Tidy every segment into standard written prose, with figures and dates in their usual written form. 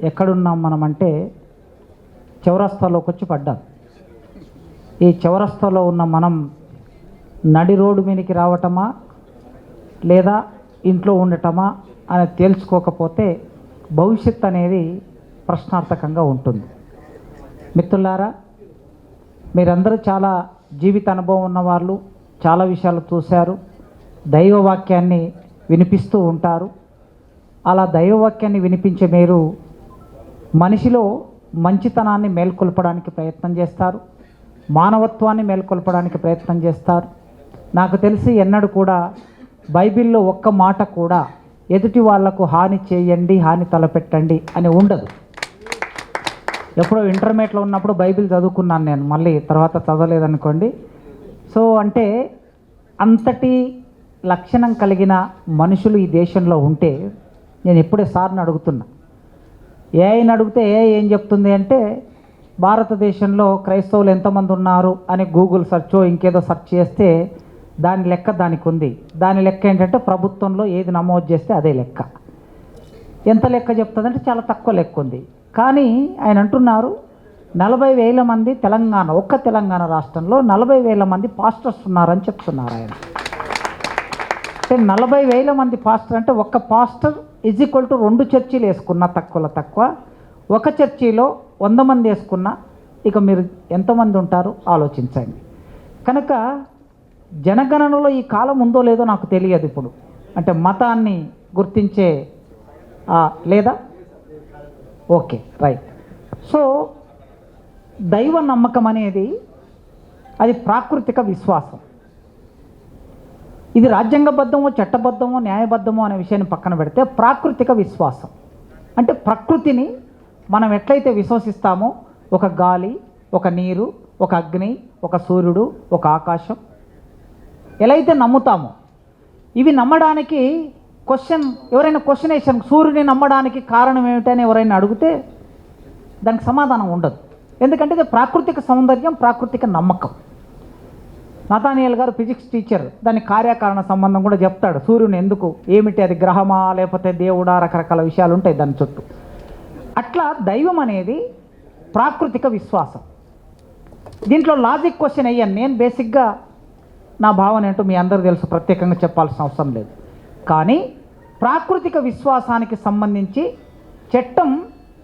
ఎక్కడున్నాం మనం అంటే చౌరస్తాలోకి వచ్చి పడ్డాం. ఈ చౌరస్తాలో ఉన్న మనం నడి రోడ్డు మీదకి రావటమా లేదా ఇంట్లో ఉండటమా అని తేల్చుకోకపోతే భవిష్యత్ అనేది ప్రశ్నార్థకంగా ఉంటుంది. మిత్రులారా, మీరందరూ చాలా జీవిత అనుభవం ఉన్నవాళ్ళు, చాలా విషయాలు చూశారు, దైవవాక్యాన్ని వినిపిస్తూ ఉంటారు. అలా దైవవాక్యాన్ని వినిపించే మీరు మనిషిలో మంచితనాన్ని మేల్కొల్పడానికి ప్రయత్నం చేస్తారు, మానవత్వాన్ని మేల్కొల్పడానికి ప్రయత్నం చేస్తారు. నాకు తెలిసి ఎన్నడూ కూడా బైబిల్లో ఒక్క మాట కూడా ఎదుటి వాళ్లకు హాని చేయండి, హాని తలపెట్టండి అని ఉండదు. ఎప్పుడో ఇంటర్మీడియట్లో ఉన్నప్పుడు బైబిల్ చదువుకున్నాను నేను, మళ్ళీ తర్వాత చదవలేదనుకోండి. సో అంటే అంతటి లక్షణం కలిగిన మనుషులు ఈ దేశంలో ఉంటే నేను ఇప్పుడే సార్ని అడుగుతున్నా. ఏఐని అడిగితే ఏం చెప్తుంది అంటే భారతదేశంలో క్రైస్తవులు ఎంతమంది ఉన్నారు అని గూగుల్ సెర్చో ఇంకేదో సెర్చ్ చేస్తే దాని లెక్క దానికి ఉంది. దాని లెక్క ఏంటంటే ప్రభుత్వంలో ఏది నమోదు చేస్తే అదే లెక్క. ఎంత లెక్క చెప్తుందంటే చాలా తక్కువ లెక్క ఉంది. కానీ ఆయన అంటున్నారు 40,000 మంది తెలంగాణ, ఒక్క తెలంగాణ రాష్ట్రంలో 40,000 మంది పాస్టర్స్ ఉన్నారని చెప్తున్నారు ఆయన. అంటే 40,000 మంది పాస్టర్ అంటే ఒక్క పాస్టర్ ఈజ్ ఈక్వల్ టు 2 చర్చీలు వేసుకున్న తక్కువలో తక్కువ. ఒక చర్చీలో 100 మంది వేసుకున్నా ఇక మీరు ఎంతమంది ఉంటారు ఆలోచించండి. కనుక జనగణనలో ఈ కాలం ఉందో లేదో నాకు తెలియదు ఇప్పుడు. అంటే మతాన్ని గుర్తించే లేదా ఓకే రైట్. సో దైవ నమ్మకం అనేది అది ప్రాకృతిక విశ్వాసం. ఇది రాజ్యాంగబద్ధమో చట్టబద్ధమో న్యాయబద్ధమో అనే విషయాన్ని పక్కన పెడితే ప్రాకృతిక విశ్వాసం అంటే ప్రకృతిని మనం ఎట్లయితే విశ్వసిస్తామో, ఒక గాలి, ఒక నీరు, ఒక అగ్ని, ఒక సూర్యుడు, ఒక ఆకాశం ఎలా అయితే నమ్ముతామో, ఇవి నమ్మడానికి ఎవరైనా క్వశ్చన్ వేసాను, సూర్యుని నమ్మడానికి కారణం ఏమిటని ఎవరైనా అడిగితే దానికి సమాధానం ఉండదు. ఎందుకంటే ఇది ప్రాకృతిక సౌందర్యం, ప్రాకృతిక నమ్మకం. నతానియల్ గారు ఫిజిక్స్ టీచర్, దాని కార్యకారణ సంబంధం కూడా చెప్తాడు. సూర్యుని ఎందుకు, ఏమిటి, అది గ్రహమా లేకపోతే దేవుడా, రకరకాల విషయాలు ఉంటాయి దాని చుట్టూ. అట్లా దైవం అనేది ప్రాకృతిక విశ్వాసం. దీంట్లో లాజిక్ క్వశ్చన్ అయ్యాను నేను. బేసిక్గా నా భావన ఏంటో మీ అందరూ తెలుసు, ప్రత్యేకంగా చెప్పాల్సిన అవసరం లేదు. కానీ ప్రాకృతిక విశ్వాసానికి సంబంధించి చట్టం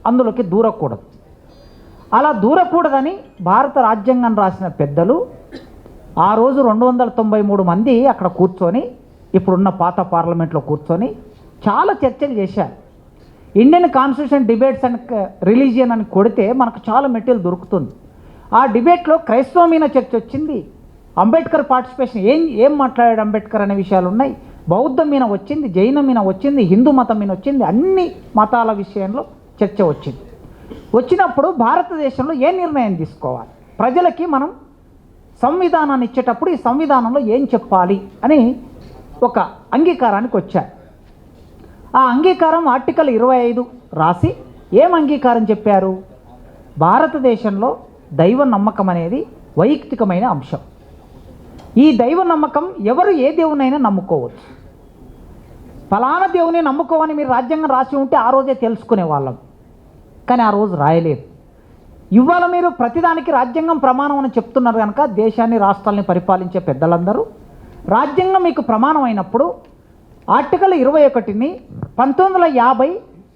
అందులోకి దూరకూడదు. అలా దూరకూడదని భారత రాజ్యాంగం రాసిన పెద్దలు ఆ రోజు 293 మంది అక్కడ కూర్చొని, ఇప్పుడున్న పాత పార్లమెంట్లో కూర్చొని చాలా చర్చలు చేశారు. Indian constitution debates and religion అని కొడితే మనకు చాలా మెటీరియల్ దొరుకుతుంది. ఆ డిబేట్లో క్రైస్తవ మీద చర్చ వచ్చింది, అంబేద్కర్ పార్టిసిపేషన్, ఏం మాట్లాడాడు అంబేద్కర్ అనే విషయాలు ఉన్నాయి, బౌద్ధం మీద వచ్చింది, జైనం మీద వచ్చింది, హిందూ మతం మీద వచ్చింది, అన్ని మతాల విషయంలో చర్చ వచ్చింది. వచ్చినప్పుడు భారతదేశంలో ఏ నిర్ణయం తీసుకోవాలి, ప్రజలకి మనం సంవిధానాన్ని ఇచ్చేటప్పుడు ఈ సంవిధానంలో ఏం చెప్పాలి అని ఒక అంగీకారానికి వచ్చారు. ఆ అంగీకారం ఆర్టికల్ 25 రాసి ఏం అంగీకారం చెప్పారు, భారతదేశంలో దైవ నమ్మకం అనేది వైయక్తికమైన అంశం. ఈ దైవ నమ్మకం ఎవరు ఏ దేవునైనా నమ్ముకోవచ్చు. ఫలానా దేవుని నమ్ముకోవని మీరు రాజ్యాంగం రాసి ఉంటే ఆ రోజే తెలుసుకునే వాళ్ళం. కానీ ఆ రోజు రాయలేదు. ఇవాళ మీరు ప్రతిదానికి రాజ్యాంగం ప్రమాణం అని చెప్తున్నారు కనుక దేశాన్ని, రాష్ట్రాలని పరిపాలించే పెద్దలందరూ రాజ్యాంగం మీకు ప్రమాణం అయినప్పుడు ఆర్టికల్ 21ని 1950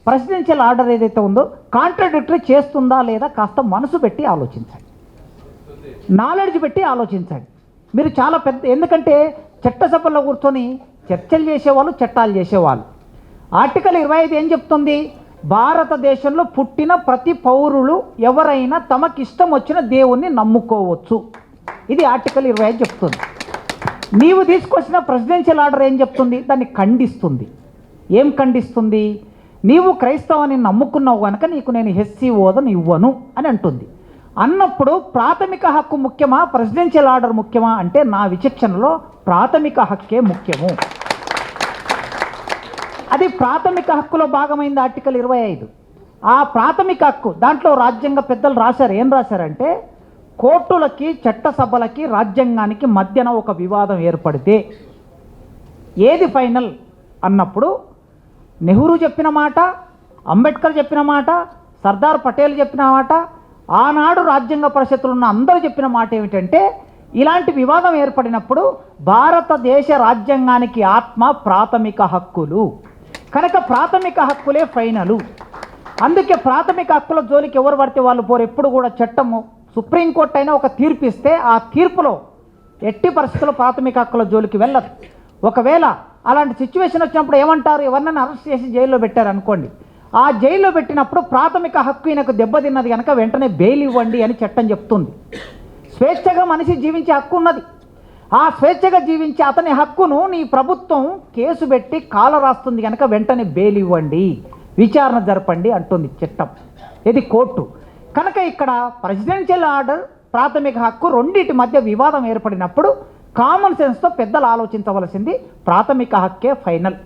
ప్రెసిడెన్షియల్ ఆర్డర్ ఏదైతే ఉందో కాంట్రడిక్టరీ చేస్తుందా లేదా కాస్త మనసు పెట్టి ఆలోచించండి, నాలెడ్జ్ పెట్టి ఆలోచించండి. మీరు చాలా పెద్ద, ఎందుకంటే చట్టసభల్లో కూర్చొని చర్చలు చేసేవాళ్ళు, చట్టాలు చేసేవాళ్ళు. ఆర్టికల్ 25 ఏం చెప్తుంది, భారతదేశంలో పుట్టిన ప్రతి పౌరులు ఎవరైనా తమకిష్టం వచ్చిన దేవుణ్ణి నమ్ముకోవచ్చు. ఇది ఆర్టికల్ 25 చెప్తుంది. నీవు తీసుకొచ్చిన ప్రెసిడెన్షియల్ ఆర్డర్ ఏం చెప్తుంది, దాన్ని ఖండిస్తుంది. ఏం ఖండిస్తుంది, నీవు క్రైస్తవాన్ని నమ్ముకున్నావు కనుక నీకు నేను ఎస్సీ హోదాను ఇవ్వను అని అంటుంది. అన్నప్పుడు ప్రాథమిక హక్కు ముఖ్యమా, ప్రెసిడెన్షియల్ ఆర్డర్ ముఖ్యమా అంటే నా విచక్షణలో ప్రాథమిక హక్కే ముఖ్యము. అది ప్రాథమిక హక్కులో భాగమైంది ఆర్టికల్ 25. ఆ ప్రాథమిక హక్కు దాంట్లో రాజ్యాంగ పెద్దలు రాశారు. ఏం రాశారంటే, కోర్టులకి, చట్టసభలకి, రాజ్యాంగానికి మధ్యన ఒక వివాదం ఏర్పడితే ఏది ఫైనల్ అన్నప్పుడు నెహ్రూ చెప్పిన మాట, అంబేద్కర్ చెప్పిన మాట, సర్దార్ పటేల్ చెప్పిన మాట, ఆనాడు రాజ్యాంగ పరిషత్తులు ఉన్న అందరూ చెప్పిన మాట ఏమిటంటే, ఇలాంటి వివాదం ఏర్పడినప్పుడు భారతదేశ రాజ్యాంగానికి ఆత్మ ప్రాథమిక హక్కులు కనుక ప్రాథమిక హక్కులే ఫైనలు. అందుకే ప్రాథమిక హక్కుల జోలికి ఎవరు పడితే వాళ్ళు పోరు. ఎప్పుడు కూడా చట్టము సుప్రీంకోర్టు అయినా ఒక తీర్పు ఇస్తే ఆ తీర్పులో ఎట్టి పరిస్థితుల్లో ప్రాథమిక హక్కుల జోలికి వెళ్ళదు. ఒకవేళ అలాంటి సిచ్యువేషన్ వచ్చినప్పుడు ఏమంటారు, ఎవరినైనా అరెస్ట్ చేసి జైల్లో పెట్టారు అనుకోండి, ఆ జైల్లో పెట్టినప్పుడు ప్రాథమిక హక్కు ఈయనకు దెబ్బతిన్నది కనుక వెంటనే బెయిల్ ఇవ్వండి అని చట్టం చెప్తుంది. స్వేచ్ఛగా మనిషి జీవించే హక్కు ఉన్నది. ఆ స్వేచ్ఛగా జీవించే అతని హక్కును నీ ప్రభుత్వం కేసు పెట్టి కాల రాస్తుంది కనుక వెంటనే బెయిల్ ఇవ్వండి, విచారణ జరపండి అంటుంది చట్టం. ఇది కోర్టు. కనుక ఇక్కడ ప్రెసిడెన్షియల్ ఆర్డర్, ప్రాథమిక హక్కు రెండింటి మధ్య వివాదం ఏర్పడినప్పుడు కామన్ సెన్స్తో పెద్దలు ఆలోచించవలసింది ప్రాథమిక హక్కే ఫైనల్.